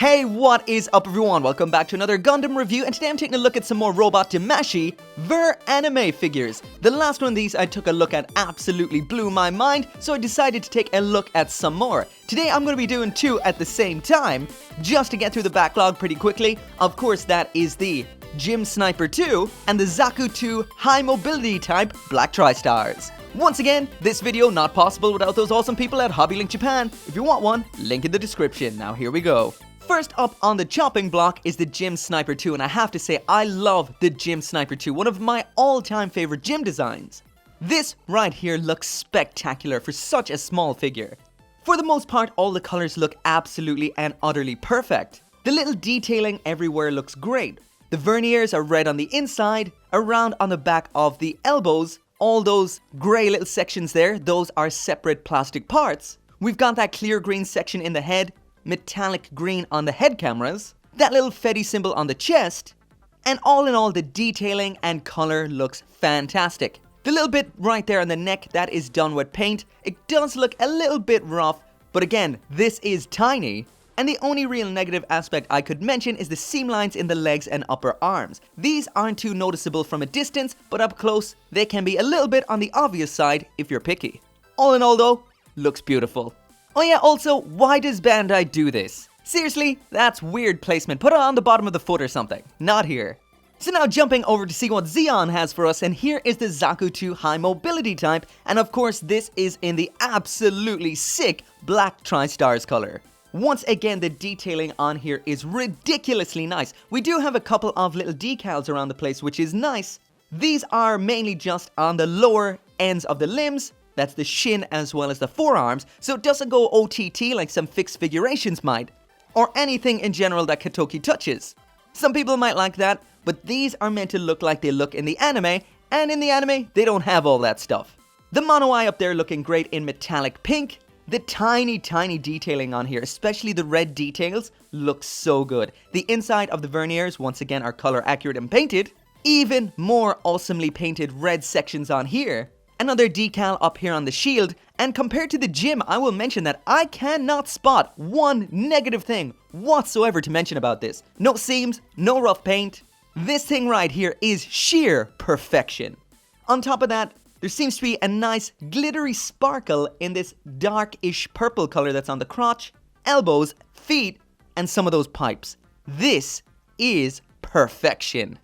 Hey, what is up everyone? Welcome back to another Gundam review, and today I'm taking a look at some more Robot Damashii A.N.I.M.E figures. The last one of these I took a look at absolutely blew my mind, so I decided to take a look at some more. Today I'm going to be doing two at the same time, just to get through the backlog pretty quickly. Of course, that is the Gym Sniper 2 and the Zaku 2 High Mobility Type Black Tri Stars. Once again, this video not possible without those awesome people at Hobbylink Japan. If you want one, link in the description. Now here we go. First up on the chopping block is the Gym Sniper 2, and I have to say I love the Gym Sniper 2, one of my all-time favorite gym designs. This right here looks spectacular for such a small figure. For the most part, all the colors look absolutely and utterly perfect. The little detailing everywhere looks great. The verniers are red on the inside, around on the back of the elbows. All those grey little sections there, those are separate plastic parts. We've got that clear green section in the head, metallic green on the head cameras, that little Fetty symbol on the chest, and all in all the detailing and color looks fantastic. The little bit right there on the neck, that is done with paint. It does look a little bit rough, but again, this is tiny. And the only real negative aspect I could mention is the seam lines in the legs and upper arms. These aren't too noticeable from a distance, but up close, they can be a little bit on the obvious side if you're picky. All in all though, looks beautiful. Oh yeah, also, why does Bandai do this? Seriously, that's weird placement. Put it on the bottom of the foot or something. Not here. So now jumping over to see what Zeon has for us, and here is the Zaku 2 High Mobility Type, and of course this is in the absolutely sick Black Tri Stars color. Once again, the detailing on here is ridiculously nice. We do have a couple of little decals around the place, which is nice. These are mainly just on the lower ends of the limbs. That's the shin as well as the forearms, so it doesn't go OTT like some fixed figurations might, or anything in general that Katoki touches. Some people might like that, but these are meant to look like they look in the anime, and in the anime, they don't have all that stuff. The mono eye up there looking great in metallic pink. The tiny detailing on here, especially the red details, looks so good. The inside of the verniers, once again, are color accurate and painted. Even more awesomely painted red sections on here. Another decal up here on the shield, and compared to the gym, I will mention that I cannot spot one negative thing whatsoever to mention about this. No seams, no rough paint. This thing right here is sheer perfection. On top of that, there seems to be a nice glittery sparkle in this darkish purple color that's on the crotch, elbows, feet, and some of those pipes. This is perfection.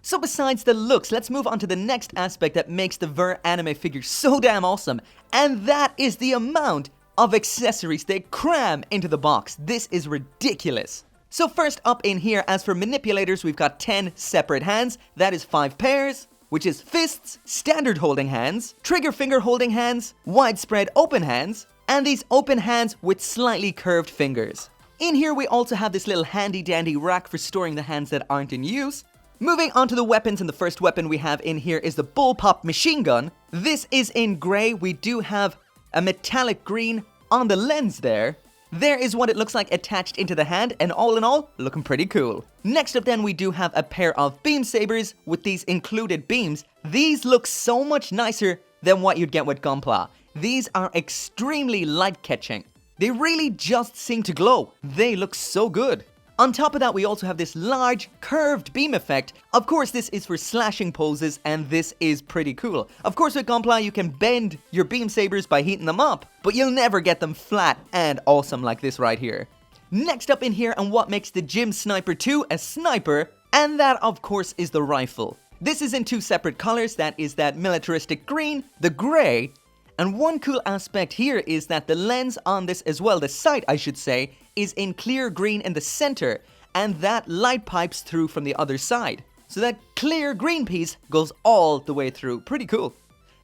So besides the looks, let's move on to the next aspect that makes the A.N.I.M.E figure so damn awesome, and that is the amount of accessories they cram into the box. This is ridiculous. So first up in here, as for manipulators, we've got 10 separate hands. That is 5 pairs, which is fists, standard holding hands, trigger finger holding hands, widespread open hands, and these open hands with slightly curved fingers. In here we also have this little handy dandy rack for storing the hands that aren't in use. Moving on to the weapons, and the first weapon we have in here is the bullpup machine gun. This is in grey. We do have a metallic green on the lens there. There is what it looks like attached into the hand, and all in all, looking pretty cool. Next up then, we do have a pair of beam sabers with these included beams. These look so much nicer than what you'd get with gunpla. These are extremely light catching. They really just seem to glow. They look so good. On top of that, we also have this large curved beam effect. Of course, this is for slashing poses, and this is pretty cool. Of course, with gunpla, you can bend your beam sabers by heating them up, but you'll never get them flat and awesome like this right here. Next up in here, and what makes the Gym Sniper 2 a sniper, and that of course is the rifle. This is in 2 separate colors. That is that militaristic green, the gray, and one cool aspect here is that the lens on this as well, the sight I should say, is in clear green in the center, and that light pipes through from the other side. So that clear green piece goes all the way through. Pretty cool.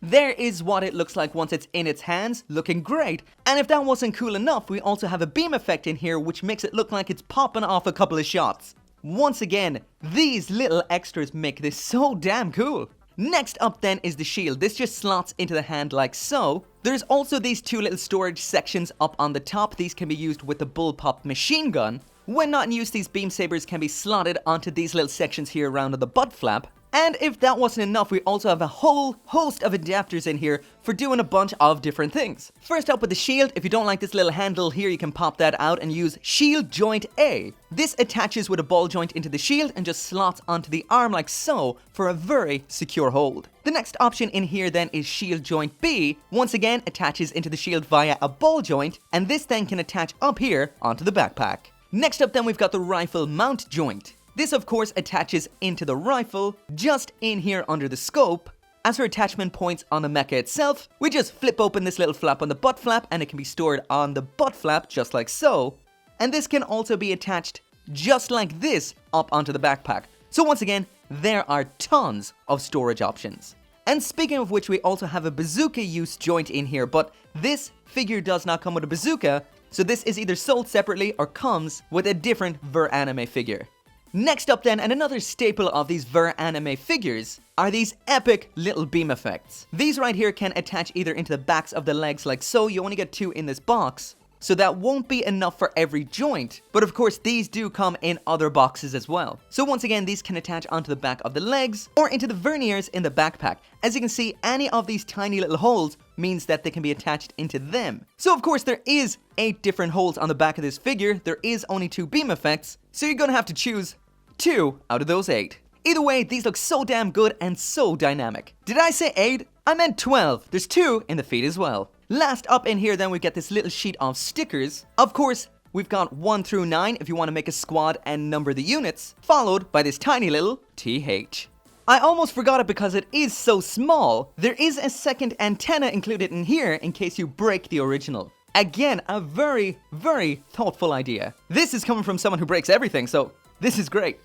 There is what it looks like once it's in its hands, looking great. And if that wasn't cool enough, we also have a beam effect in here which makes it look like it's popping off a couple of shots. Once again, these little extras make this so damn cool. Next up then is the shield. This just slots into the hand like so. There's also these 2 little storage sections up on the top. These can be used with the bullpup machine gun. When not in use, these beam sabers can be slotted onto these little sections here around the butt flap. And if that wasn't enough, we also have a whole host of adapters in here for doing a bunch of different things. First up with the shield, if you don't like this little handle here, you can pop that out and use Shield Joint A. This attaches with a ball joint into the shield and just slots onto the arm like so for a very secure hold. The next option in here then is Shield Joint B. Once again, attaches into the shield via a ball joint, and this then can attach up here onto the backpack. Next up then we've got the rifle mount joint. This of course attaches into the rifle, just in here under the scope. As for attachment points on the mecha itself, we just flip open this little flap on the butt flap and it can be stored on the butt flap just like so. And this can also be attached just like this up onto the backpack. So once again, there are tons of storage options. And speaking of which, we also have a bazooka use joint in here, but this figure does not come with a bazooka, so this is either sold separately or comes with a different Ver.Anime figure. Next up then, and another staple of these Ver.Anime figures, are these epic little beam effects. These right here can attach either into the backs of the legs like so, you only get 2 in this box, so that won't be enough for every joint, but of course these do come in other boxes as well. So once again, these can attach onto the back of the legs or into the verniers in the backpack. As you can see, any of these tiny little holes means that they can be attached into them. So of course there is 8 different holes on the back of this figure, there is only 2 beam effects, so you're gonna have to choose 2 out of those 8. Either way, these look so damn good and so dynamic. Did I say 8? I meant 12. There's 2 in the feet as well. Last up in here then we get this little sheet of stickers. Of course, we've got 1 through 9 if you want to make a squad and number the units, followed by this tiny little TH. I almost forgot it because it is so small. There is a second antenna included in here in case you break the original. Again, a very, very thoughtful idea. This is coming from someone who breaks everything, so this is great.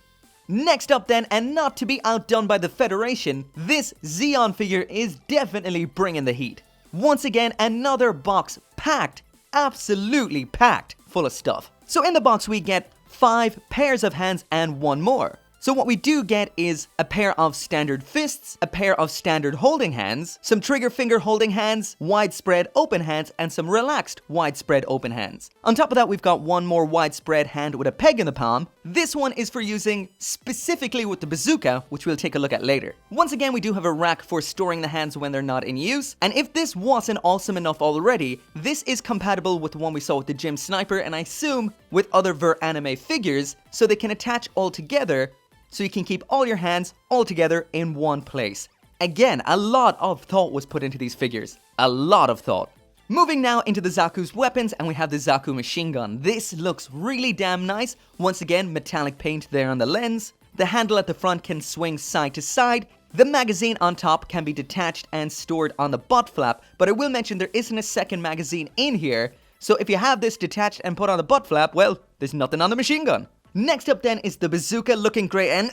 Next up then, and not to be outdone by the Federation, this Zeon figure is definitely bringing the heat. Once again, another box packed, absolutely packed, full of stuff. So in the box we get 5 pairs of hands and 1 more. So what we do get is a pair of standard fists, a pair of standard holding hands, some trigger finger holding hands, widespread open hands, and some relaxed widespread open hands. On top of that, we've got 1 more widespread hand with a peg in the palm. This one is for using specifically with the bazooka, which we'll take a look at later. Once again, we do have a rack for storing the hands when they're not in use. And if this wasn't awesome enough already, this is compatible with the one we saw with the gym sniper, and I assume with other Ver.Anime figures, so they can attach all together, so you can keep all your hands all together in one place. Again, a lot of thought was put into these figures. A lot of thought. Moving now into the Zaku's weapons, and we have the Zaku machine gun. This looks really damn nice. Once again, metallic paint there on the lens. The handle at the front can swing side to side. The magazine on top can be detached and stored on the butt flap, but I will mention there isn't a second magazine in here, so if you have this detached and put on the butt flap, well, there's nothing on the machine gun. Next up then is the bazooka, looking great, and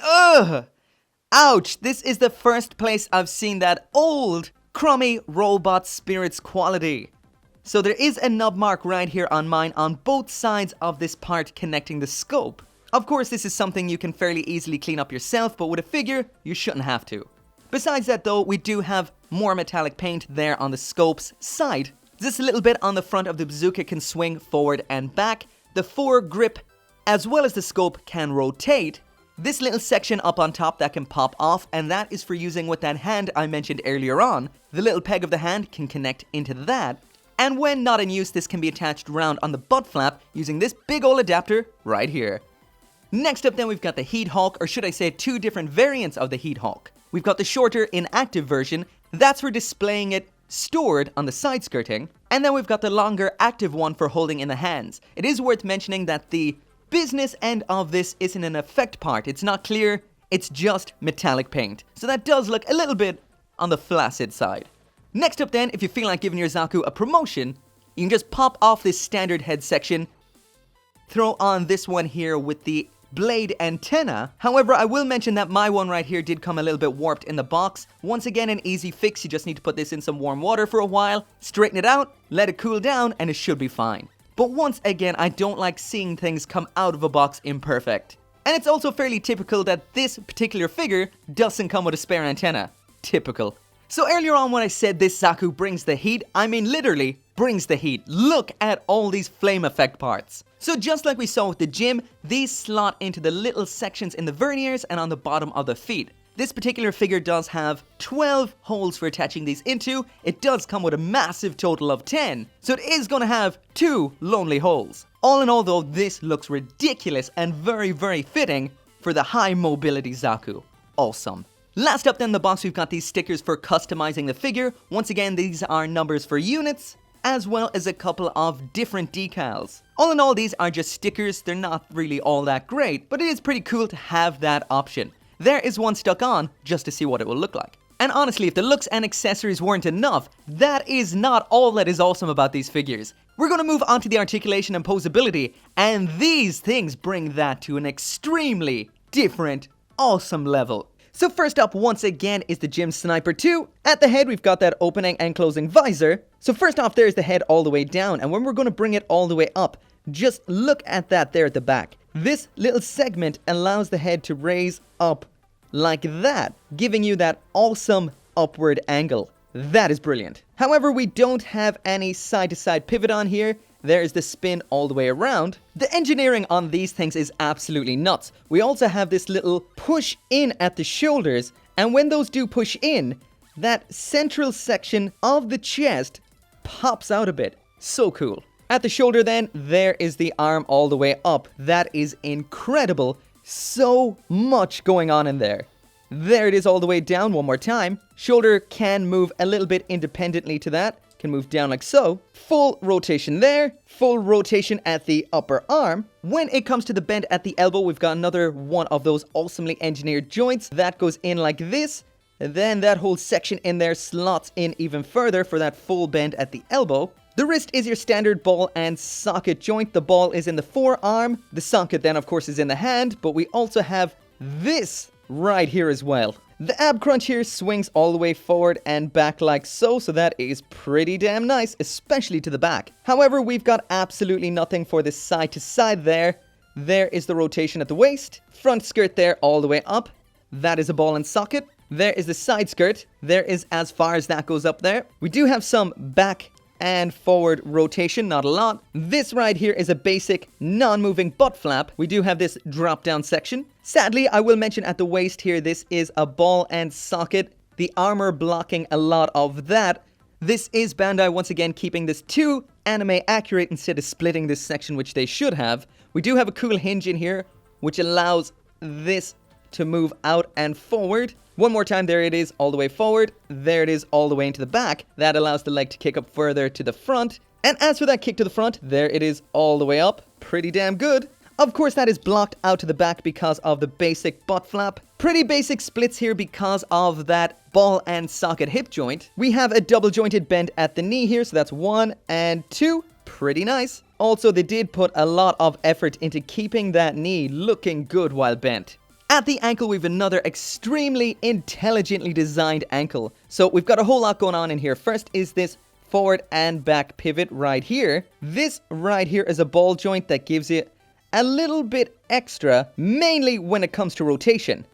ouch, this is the first place I've seen that old crummy robot spirits quality. So there is a nub mark right here on mine on both sides of this part connecting the scope. Of course, this is something you can fairly easily clean up yourself, but with a figure, you shouldn't have to. Besides that though, we do have more metallic paint there on the scope's side. Just a little bit on the front of the bazooka can swing forward and back. The foregrip as well as the scope can rotate. This little section up on top that can pop off, and that is for using with that hand I mentioned earlier on. The little peg of the hand can connect into that. And when not in use, this can be attached round on the butt flap using this big ol' adapter right here. Next up then we've got the Heat Hawk, or should I say 2 different variants of the Heat Hawk. We've got the shorter inactive version, that's for displaying it stored on the side skirting. And then we've got the longer active one for holding in the hands. It is worth mentioning that the business end of this isn't an effect part. It's not clear, it's just metallic paint. So that does look a little bit on the flaccid side. Next up then, if you feel like giving your Zaku a promotion, you can just pop off this standard head section, throw on this one here with the blade antenna. However, I will mention that my one right here did come a little bit warped in the box. Once again, an easy fix. You just need to put this in some warm water for a while, straighten it out, let it cool down, and it should be fine. But once again, I don't like seeing things come out of a box imperfect. And it's also fairly typical that this particular figure doesn't come with a spare antenna. Typical. So earlier on when I said this Zaku brings the heat, I mean literally brings the heat. Look at all these flame effect parts. So just like we saw with the gym, these slot into the little sections in the verniers and on the bottom of the feet. This particular figure does have 12 holes for attaching these into. It does come with a massive total of 10, so it is going to have 2 lonely holes. All in all though, this looks ridiculous and very, very fitting for the high mobility Zaku. Awesome. Last up then in the box, we've got these stickers for customizing the figure. Once again, these are numbers for units, as well as a couple of different decals. All in all, these are just stickers. They're not really all that great, but it is pretty cool to have that option. There is one stuck on just to see what it will look like. And honestly, if the looks and accessories weren't enough, that is not all that is awesome about these figures. We're going to move on to the articulation and posability, and these things bring that to an extremely different, awesome level. So first up, once again, is the Gym Sniper 2. At the head, we've got that opening and closing visor. So first off, there's the head all the way down, and when we're going to bring it all the way up, just look at that there at the back. This little segment allows the head to raise up like that, giving you that awesome upward angle. That is brilliant. However, we don't have any side-to-side pivot on here. There's the spin all the way around. The engineering on these things is absolutely nuts. We also have this little push in at the shoulders, and when those do push in, that central section of the chest pops out a bit. So cool. At the shoulder then, there is the arm all the way up. That is incredible. So much going on in there. There it is all the way down one more time. Shoulder can move a little bit independently to that. Can move down like so. Full rotation there. Full rotation at the upper arm. When it comes to the bend at the elbow, we've got another one of those awesomely engineered joints. That goes in like this. And then that whole section in there slots in even further for that full bend at the elbow. The wrist is your standard ball and socket joint. The ball is in the forearm. The socket then, of course, is in the hand. But we also have this right here as well. The ab crunch here swings all the way forward and back like so. So that is pretty damn nice, especially to the back. However, we've got absolutely nothing for the side to side there. There is the rotation at the waist. Front skirt there all the way up. That is a ball and socket. There is the side skirt. There is as far as that goes up there. We do have some back and forward rotation, not a lot. This right here is a basic non-moving butt flap. We do have this drop down section. Sadly, I will mention at the waist here, this is a ball and socket. The armor blocking a lot of that. This is Bandai once again keeping this too anime accurate instead of splitting this section, which they should have. We do have a cool hinge in here, which allows this to move out and forward. One more time, there it is all the way forward. There it is all the way into the back. That allows the leg to kick up further to the front. And as for that kick to the front, there it is all the way up. Pretty damn good. Of course, that is blocked out to the back because of the basic butt flap. Pretty basic splits here because of that ball and socket hip joint. We have a double jointed bend at the knee here, so that's 1 and 2. Pretty nice. Also, they did put a lot of effort into keeping that knee looking good while bent. At the ankle, we've another extremely intelligently designed ankle. So we've got a whole lot going on in here. First is this forward and back pivot right here. This right here is a ball joint that gives it a little bit extra, mainly when it comes to rotation.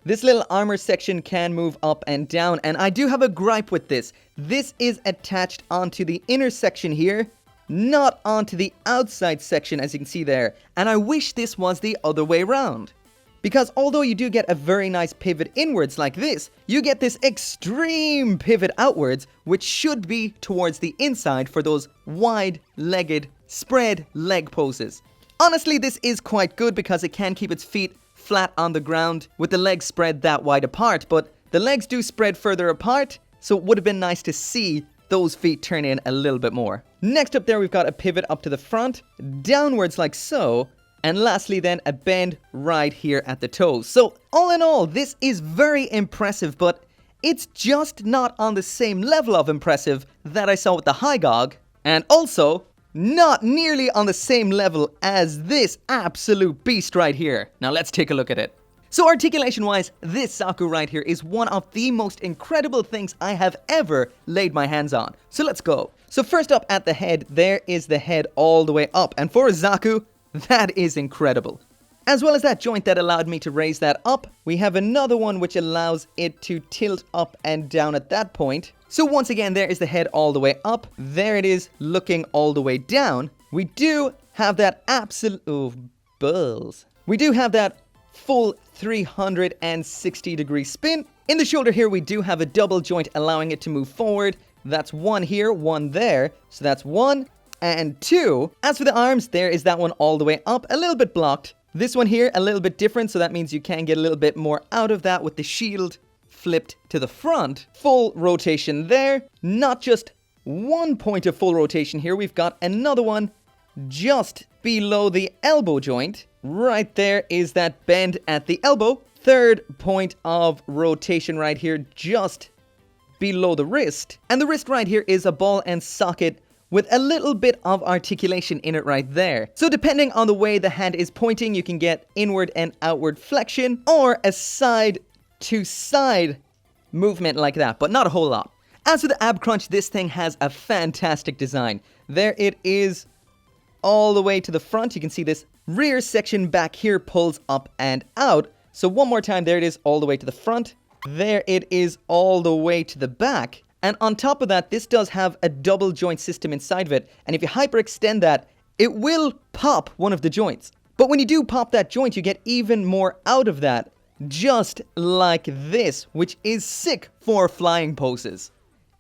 This little armor section can move up and down, and I do have a gripe with this. This is attached onto the inner section here, not onto the outside section, as you can see there. And I wish this was the other way around. Because although you do get a very nice pivot inwards like this, you get this extreme pivot outwards, which should be towards the inside for those wide-legged, spread leg poses. Honestly, this is quite good because it can keep its feet flat on the ground with the legs spread that wide apart, but the legs do spread further apart, so it would have been nice to see those feet turn in a little bit more. Next up there, we've got a pivot up to the front, downwards like so, and lastly then, a bend right here at the toes. So, all in all, this is very impressive, but it's just not on the same level of impressive that I saw with the Hygog, and also not nearly on the same level as this absolute beast right here. Now let's take a look at it. So articulation-wise, this Zaku right here is one of the most incredible things I have ever laid my hands on. So let's go. So first up at the head, there is the head all the way up, and for a Zaku, that is incredible. As well as that joint that allowed me to raise that up, we have another one which allows it to tilt up and down at that point. So once again, there is the head all the way up. There it is looking all the way down. We do have that absolute... Oh, balls. We do have that full 360-degree spin. In the shoulder here, we do have a double joint allowing it to move forward. That's one here, one there. So that's 1 and 2. As for the arms, there is that one all the way up, a little bit blocked. This one here, a little bit different, so that means you can get a little bit more out of that with the shield flipped to the front. Full rotation there. Not just one point of full rotation here, we've got another one just below the elbow joint. Right there is that bend at the elbow. Third point of rotation right here, just below the wrist. And the wrist right here is a ball and socket with a little bit of articulation in it right there. So depending on the way the hand is pointing, you can get inward and outward flexion or a side to side movement like that, but not a whole lot. As for the ab crunch, this thing has a fantastic design. There it is all the way to the front. You can see this rear section back here pulls up and out. So one more time, there it is all the way to the front. There it is all the way to the back. And on top of that, this does have a double joint system inside of it. And if you hyperextend that, it will pop one of the joints. But when you do pop that joint, you get even more out of that. Just like this, which is sick for flying poses.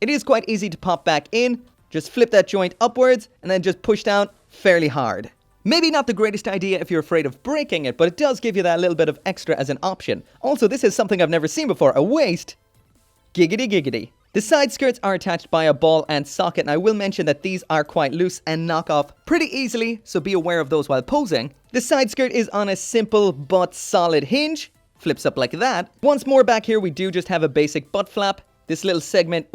It is quite easy to pop back in. Just flip that joint upwards and then just push down fairly hard. Maybe not the greatest idea if you're afraid of breaking it, but it does give you that little bit of extra as an option. Also, this is something I've never seen before, a waist. Giggity giggity. The side skirts are attached by a ball and socket, and I will mention that these are quite loose and knock off pretty easily, so be aware of those while posing. The side skirt is on a simple but solid hinge. Flips up like that. Once more back here, we do just have a basic butt flap. This little segment,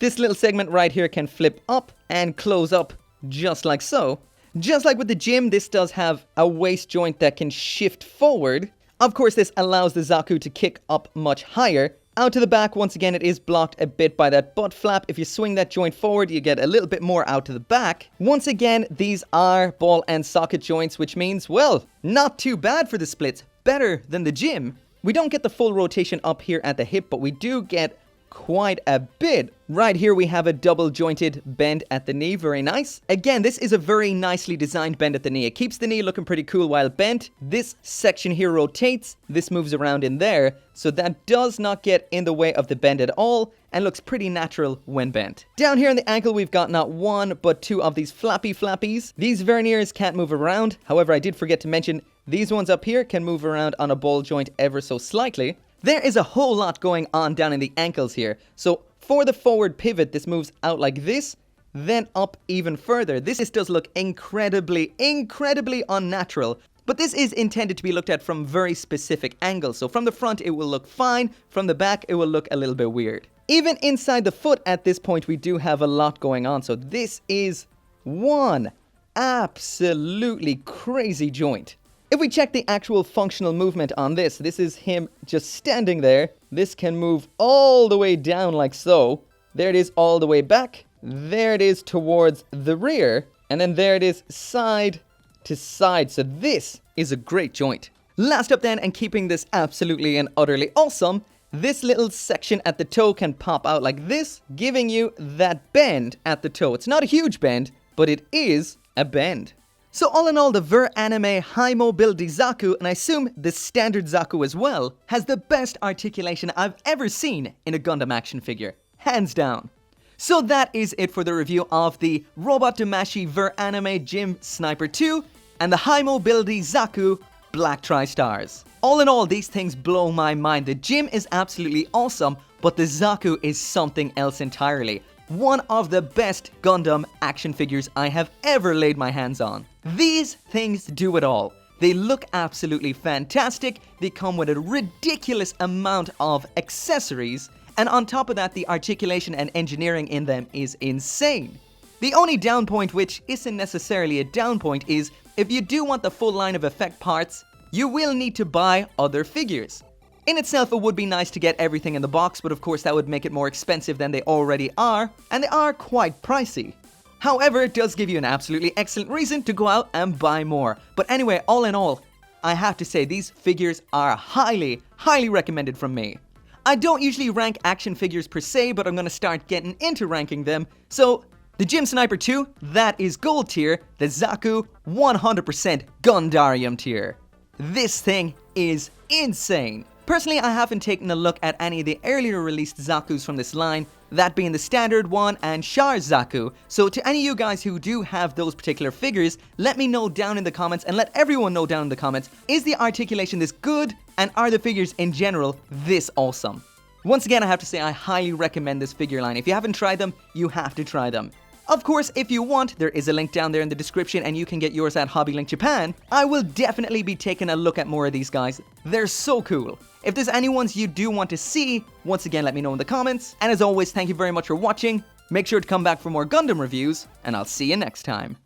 this little segment right here can flip up and close up just like so. Just like with the gym, this does have a waist joint that can shift forward. Of course, this allows the Zaku to kick up much higher. Out to the back, once again, it is blocked a bit by that butt flap. If you swing that joint forward, you get a little bit more out to the back. Once again, these are ball and socket joints, which means, well, not too bad for the splits. Better than the gym. We don't get the full rotation up here at the hip, but we do get quite a bit. Right here we have a double jointed bend at the knee, very nice. Again, this is a very nicely designed bend at the knee. It keeps the knee looking pretty cool while bent. This section here rotates, this moves around in there, so that does not get in the way of the bend at all and looks pretty natural when bent. Down here on the ankle we've got not one but two of these flappies. These verniers can't move around, however I did forget to mention these ones up here can move around on a ball joint ever so slightly. There is a whole lot going on down in the ankles here. So for the forward pivot, this moves out like this, then up even further. This does look incredibly unnatural. But this is intended to be looked at from very specific angles. So from the front, it will look fine. From the back, it will look a little bit weird. Even inside the foot at this point, we do have a lot going on. So this is one absolutely crazy joint. If we check the actual functional movement on this is him just standing there. This can move all the way down like so. There it is all the way back. There it is towards the rear. And then there it is side to side. So this is a great joint. Last up then, and keeping this absolutely and utterly awesome, this little section at the toe can pop out like this, giving you that bend at the toe. It's not a huge bend, but it is a bend. So all in all, the A.N.I.M.E high mobility Zaku, and I assume the standard Zaku as well, has the best articulation I've ever seen in a Gundam action figure. Hands down. So that is it for the review of the Robot Damashii A.N.I.M.E Gym Sniper 2 and the high mobility Zaku Black Tri Stars. All in all, these things blow my mind. The gym is absolutely awesome, but the Zaku is something else entirely. One of the best Gundam action figures I have ever laid my hands on. These things do it all. They look absolutely fantastic, they come with a ridiculous amount of accessories, and on top of that, the articulation and engineering in them is insane. The only down point, which isn't necessarily a down point, is if you do want the full line of effect parts, you will need to buy other figures. In itself, it would be nice to get everything in the box, but of course that would make it more expensive than they already are, and they are quite pricey. However, it does give you an absolutely excellent reason to go out and buy more. But anyway, all in all, I have to say these figures are highly recommended from me. I don't usually rank action figures per se, but I'm going to start getting into ranking them. So, the Gym Sniper 2, that is gold tier. The Zaku, 100% Gundarium tier. This thing is insane. Personally, I haven't taken a look at any of the earlier released Zakus from this line, that being the standard one and Char's Zaku. So to any of you guys who do have those particular figures, let me know down in the comments, and let everyone know down in the comments, is the articulation this good, and are the figures in general this awesome? Once again, I have to say I highly recommend this figure line. If you haven't tried them, you have to try them. Of course, if you want, there is a link down there in the description and you can get yours at Hobbylink Japan. I will definitely be taking a look at more of these guys. They're so cool. If there's any ones you do want to see, once again, let me know in the comments. And as always, thank you very much for watching. Make sure to come back for more Gundam reviews, and I'll see you next time.